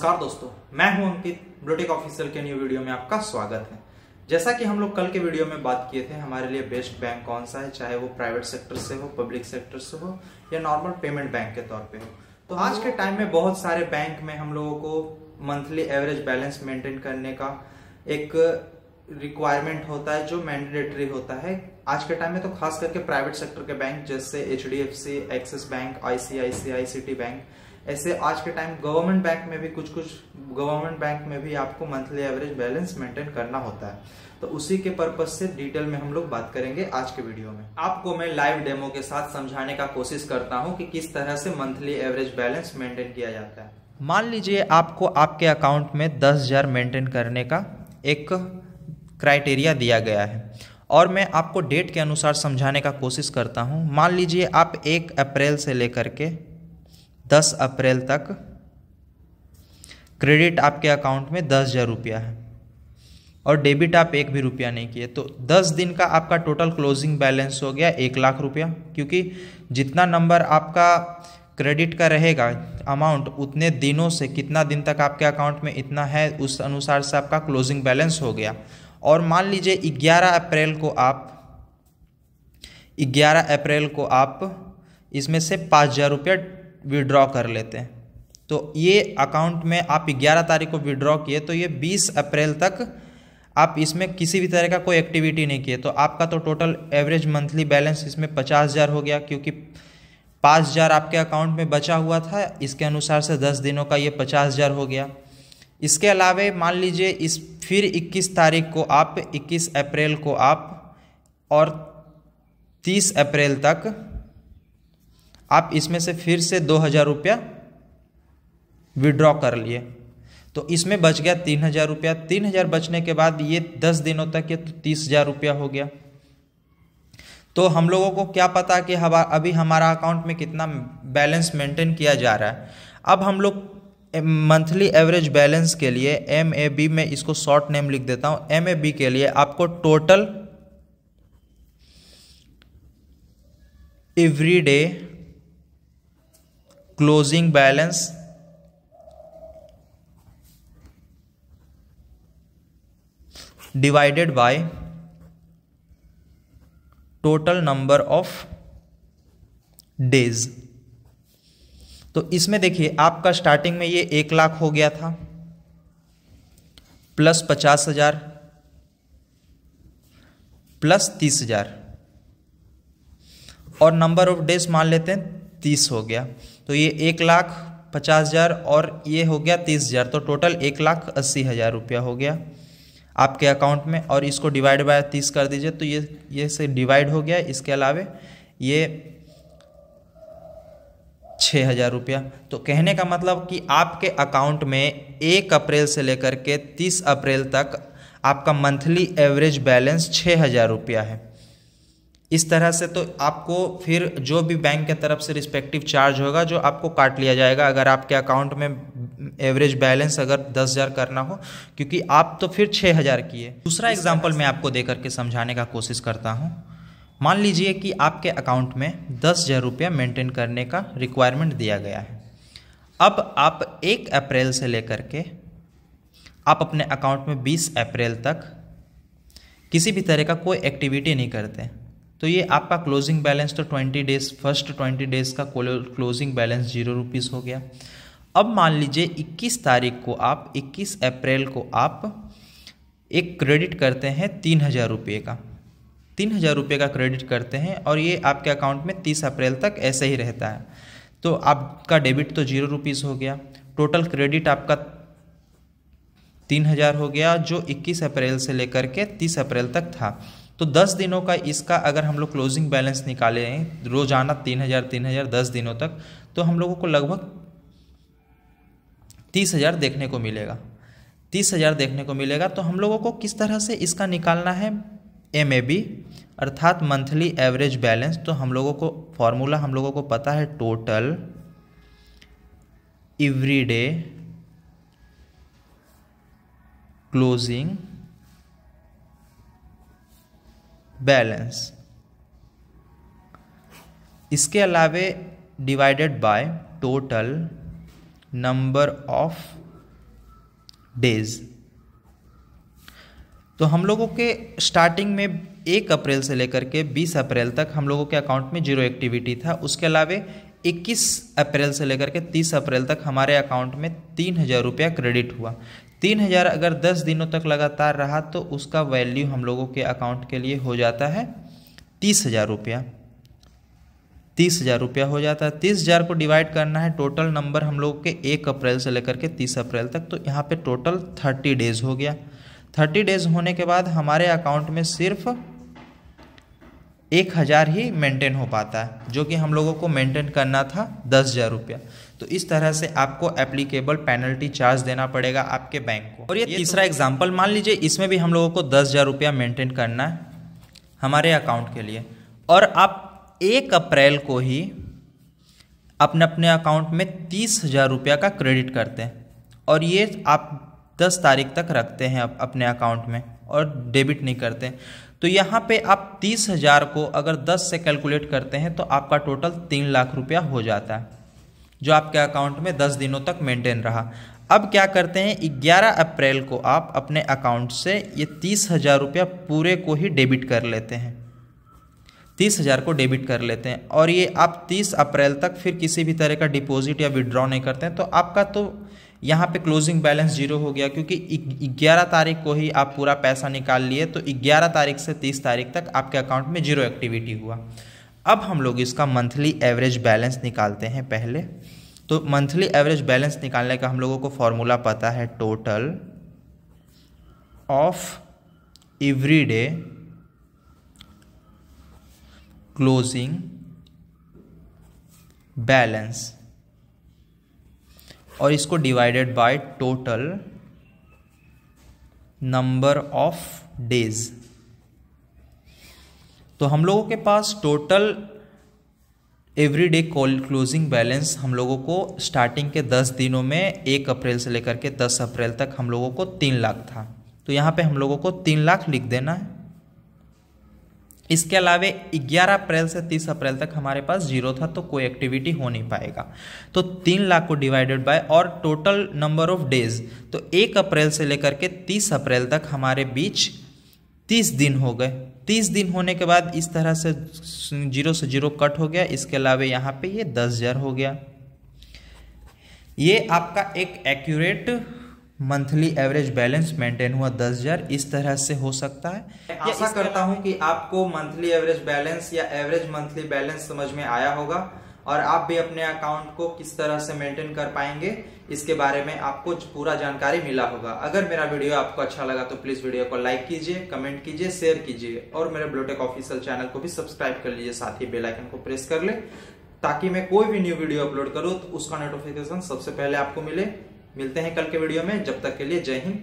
नमस्कार दोस्तों, मैं हूं अंकित। ब्लूटेक ऑफिशियल के न्यू वीडियो में आपका स्वागत है। जैसा कि हम लोग कल के वीडियो में बात किए थे, हमारे लिए बेस्ट बैंक कौन सा है, चाहे वो प्राइवेट सेक्टर से हो, पब्लिक सेक्टर से हो या नॉर्मल पेमेंट बैंक के तौर पे हो। तो आज के टाइम में बहुत सारे बैंक में हम लोगों को मंथली एवरेज बैलेंस मेंटेन करने का एक रिक्वायरमेंट होता है जो मैंडेटरी होता है। आज के टाइम में तो खास करके प्राइवेट सेक्टर के बैंक जैसे HDFC, axis bank, ICICI, city bank, ऐसे आज के टाइम गवर्नमेंट बैंक में भी कुछ गवर्नमेंट बैंक में भी आपको मंथली एवरेज बैलेंस मेंटेन करना होता है। तो उसी के पर्पज से डिटेल में हम लोग बात करेंगे आज के वीडियो में। आपको मैं लाइव डेमो के साथ समझाने का कोशिश करता हूं कि किस तरह से मंथली एवरेज बैलेंस मेंटेन किया जाता है। मान लीजिए आपको आपके अकाउंट में 10,000 मेंटेन करने का एक क्राइटेरिया दिया गया है और मैं आपको डेट के अनुसार समझाने का कोशिश करता हूं। मान लीजिए आप 1 अप्रैल से लेकर के 10 अप्रैल तक क्रेडिट आपके अकाउंट में 10,000 रुपया है और डेबिट आप 1 भी रुपया नहीं किए, तो 10 दिन का आपका टोटल क्लोजिंग बैलेंस हो गया 1 लाख रुपया। क्योंकि जितना नंबर आपका क्रेडिट का रहेगा अमाउंट, उतने दिनों से कितना दिन तक आपके अकाउंट में इतना है, उस अनुसार से आपका क्लोजिंग बैलेंस हो गया। और मान लीजिए 11 अप्रैल को आप इसमें से 5,000 रुपया विड्रॉ कर लेते हैं। तो ये अकाउंट में आप 11 तारीख को विड्रॉ किए, तो ये 20 अप्रैल तक आप इसमें किसी भी तरह का कोई एक्टिविटी नहीं किए, तो आपका तो टोटल एवरेज मंथली बैलेंस इसमें 50,000 हो गया। क्योंकि 5,000 आपके अकाउंट में बचा हुआ था, इसके अनुसार से 10 दिनों का ये 50,000 हो गया। इसके अलावा मान लीजिए फिर 21 तारीख को आप 21 अप्रैल को आप और 30 अप्रैल तक आप इसमें से फिर से 2,000 रुपया विड्रॉ कर लिए, तो इसमें बच गया 3,000 रुपया। 3,000 बचने के बाद ये 10 दिनों तक ये 30,000 रुपया हो गया। तो हम लोगों को क्या पता कि अभी हमारा अकाउंट में कितना बैलेंस मेंटेन किया जा रहा है। अब हम लोग मंथली एवरेज बैलेंस के लिए MAB में इसको शॉर्ट नेम लिख देता हूं। MAB के लिए आपको total everyday closing balance divided by total number of days. तो इसमें देखिए आपका स्टार्टिंग में ये 1 लाख हो गया था प्लस 50,000 प्लस 30,000 और नंबर ऑफ डेज मान लेते हैं 30 हो गया। तो ये 1,50,000 और ये हो गया 30,000, तो टोटल 1,80,000 रुपया हो गया आपके अकाउंट में। और इसको डिवाइड बाय 30 कर दीजिए, तो ये से डिवाइड हो गया। इसके अलावा ये 6,000 रुपया। तो कहने का मतलब कि आपके अकाउंट में 1 अप्रैल से लेकर के 30 अप्रैल तक आपका मंथली एवरेज बैलेंस 6,000 रुपया है। इस तरह से तो आपको फिर जो भी बैंक के तरफ से रिस्पेक्टिव चार्ज होगा जो आपको काट लिया जाएगा अगर आपके अकाउंट में एवरेज बैलेंस अगर 10,000 करना हो, क्योंकि आप तो फिर 6,000 किए। दूसरा एग्जाम्पल मैं आपको दे करके समझाने का कोशिश करता हूँ। मान लीजिए कि आपके अकाउंट में 10,000 रुपया मेंटेन करने का रिक्वायरमेंट दिया गया है। अब आप 1 अप्रैल से लेकर के आप अपने अकाउंट में 20 अप्रैल तक किसी भी तरह का कोई एक्टिविटी नहीं करते, तो ये आपका क्लोजिंग बैलेंस तो 20 डेज, फर्स्ट 20 डेज का क्लोजिंग बैलेंस 0 रुपीज़ हो गया। अब मान लीजिए 21 अप्रैल को आप एक क्रेडिट करते हैं 3,000 रुपये का, 3,000 रुपये का क्रेडिट करते हैं और ये आपके अकाउंट में 30 अप्रैल तक ऐसे ही रहता है। तो आपका डेबिट तो 0 रुपीज़ हो गया, टोटल क्रेडिट आपका 3,000 हो गया जो 21 अप्रैल से लेकर के 30 अप्रैल तक था। तो 10 दिनों का इसका अगर हम लोग क्लोजिंग बैलेंस निकाले हैं रोजाना 3,000 10 दिनों तक, तो हम लोगों को लगभग 30,000 देखने को मिलेगा। 30,000 देखने को मिलेगा। तो हम लोगों को किस तरह से इसका निकालना है MAB अर्थात मंथली एवरेज बैलेंस। तो हम लोगों को फॉर्मूला हम लोगों को पता है, टोटल एवरीडे क्लोजिंग बैलेंस। इसके अलावे divided by total number of days. तो हम लोगों के स्टार्टिंग में 1 अप्रैल से लेकर के 20 अप्रैल तक हम लोगों के अकाउंट में जीरो एक्टिविटी था। उसके अलावा 21 अप्रैल से लेकर के 30 अप्रैल तक हमारे अकाउंट में 3000 रुपया क्रेडिट हुआ। 3000 अगर 10 दिनों तक लगातार रहा तो उसका वैल्यू हम लोगों के अकाउंट के लिए हो जाता है 30,000 रुपया। 30,000 रुपया हो जाता है। 30,000 को डिवाइड करना है टोटल नंबर हम लोगों के 1 अप्रैल से लेकर के 30 अप्रैल तक, तो यहाँ पे टोटल 30 डेज हो गया। 30 डेज होने के बाद हमारे अकाउंट में सिर्फ 1000 ही मेंटेन हो पाता है, जो कि हम लोगों को मेंटेन करना था 10,000 रुपया। तो इस तरह से आपको एप्लीकेबल पेनल्टी चार्ज देना पड़ेगा आपके बैंक को। और ये तीसरा एग्जाम्पल मान लीजिए, इसमें भी हम लोगों को 10,000 रुपया मेंटेन करना है हमारे अकाउंट के लिए, और आप 1 अप्रैल को ही अपने अपने अकाउंट में 30,000 रुपया का क्रेडिट करते हैं, और ये आप 10 तारीख तक रखते हैं अपने अकाउंट में और डेबिट नहीं करते। तो यहाँ पे आप 30,000 को अगर 10 से कैलकुलेट करते हैं तो आपका टोटल 3 लाख रुपया हो जाता है, जो आपके अकाउंट में 10 दिनों तक मेंटेन रहा। अब क्या करते हैं, 11 अप्रैल को आप अपने अकाउंट से ये 30,000 रुपया पूरे को ही डेबिट कर लेते हैं। 30,000 को डेबिट कर लेते हैं, और ये आप 30 अप्रैल तक फिर किसी भी तरह का डिपॉजिट या विड्रॉ नहीं करते हैं। तो आपका तो यहाँ पे क्लोजिंग बैलेंस जीरो हो गया, क्योंकि 11 तारीख को ही आप पूरा पैसा निकाल लिए। तो 11 तारीख से 30 तारीख तक आपके अकाउंट में जीरो एक्टिविटी हुआ। अब हम लोग इसका मंथली एवरेज बैलेंस निकालते हैं पहले। तो मंथली एवरेज बैलेंस निकालने का हम लोगों को फॉर्मूला पता है, total of everyday closing balance, और इसको divided by total number of days. तो हम लोगों के पास टोटल एवरीडे क्लोजिंग बैलेंस हम लोगों को स्टार्टिंग के 10 दिनों में 1 अप्रैल से लेकर के 10 अप्रैल तक हम लोगों को 3 लाख था। तो यहाँ पे हम लोगों को 3 लाख लिख देना है। इसके अलावा 11 अप्रैल से 30 अप्रैल तक हमारे पास जीरो था, तो कोई एक्टिविटी हो नहीं पाएगा। तो 3 लाख को डिवाइडेड बाय और टोटल नंबर ऑफ डेज, तो 1 अप्रैल से लेकर के 30 अप्रैल तक हमारे बीच 30 दिन हो गए। 30 दिन होने के बाद इस तरह से जीरो से जीरो कट हो गया। इसके अलावा यहाँ पे ये 10,000 हो गया। ये आपका एक accurate monthly average balance maintain हुआ 10,000। इस तरह से हो सकता है। आशा करता हूं कि आपको मंथली एवरेज बैलेंस या एवरेज मंथली बैलेंस समझ में आया होगा, और आप भी अपने अकाउंट को किस तरह से मेंटेन कर पाएंगे इसके बारे में आपको पूरा जानकारी मिला होगा। अगर मेरा वीडियो आपको अच्छा लगा तो प्लीज वीडियो को लाइक कीजिए, कमेंट कीजिए, शेयर कीजिए, और मेरे ब्लूटेक ऑफिशियल चैनल को भी सब्सक्राइब कर लीजिए। साथ ही बेल आइकन को प्रेस कर ले, ताकि मैं कोई भी न्यू वीडियो अपलोड करूं तो उसका नोटिफिकेशन सबसे पहले आपको मिले। मिलते हैं कल के वीडियो में, जब तक के लिए जय हिंद।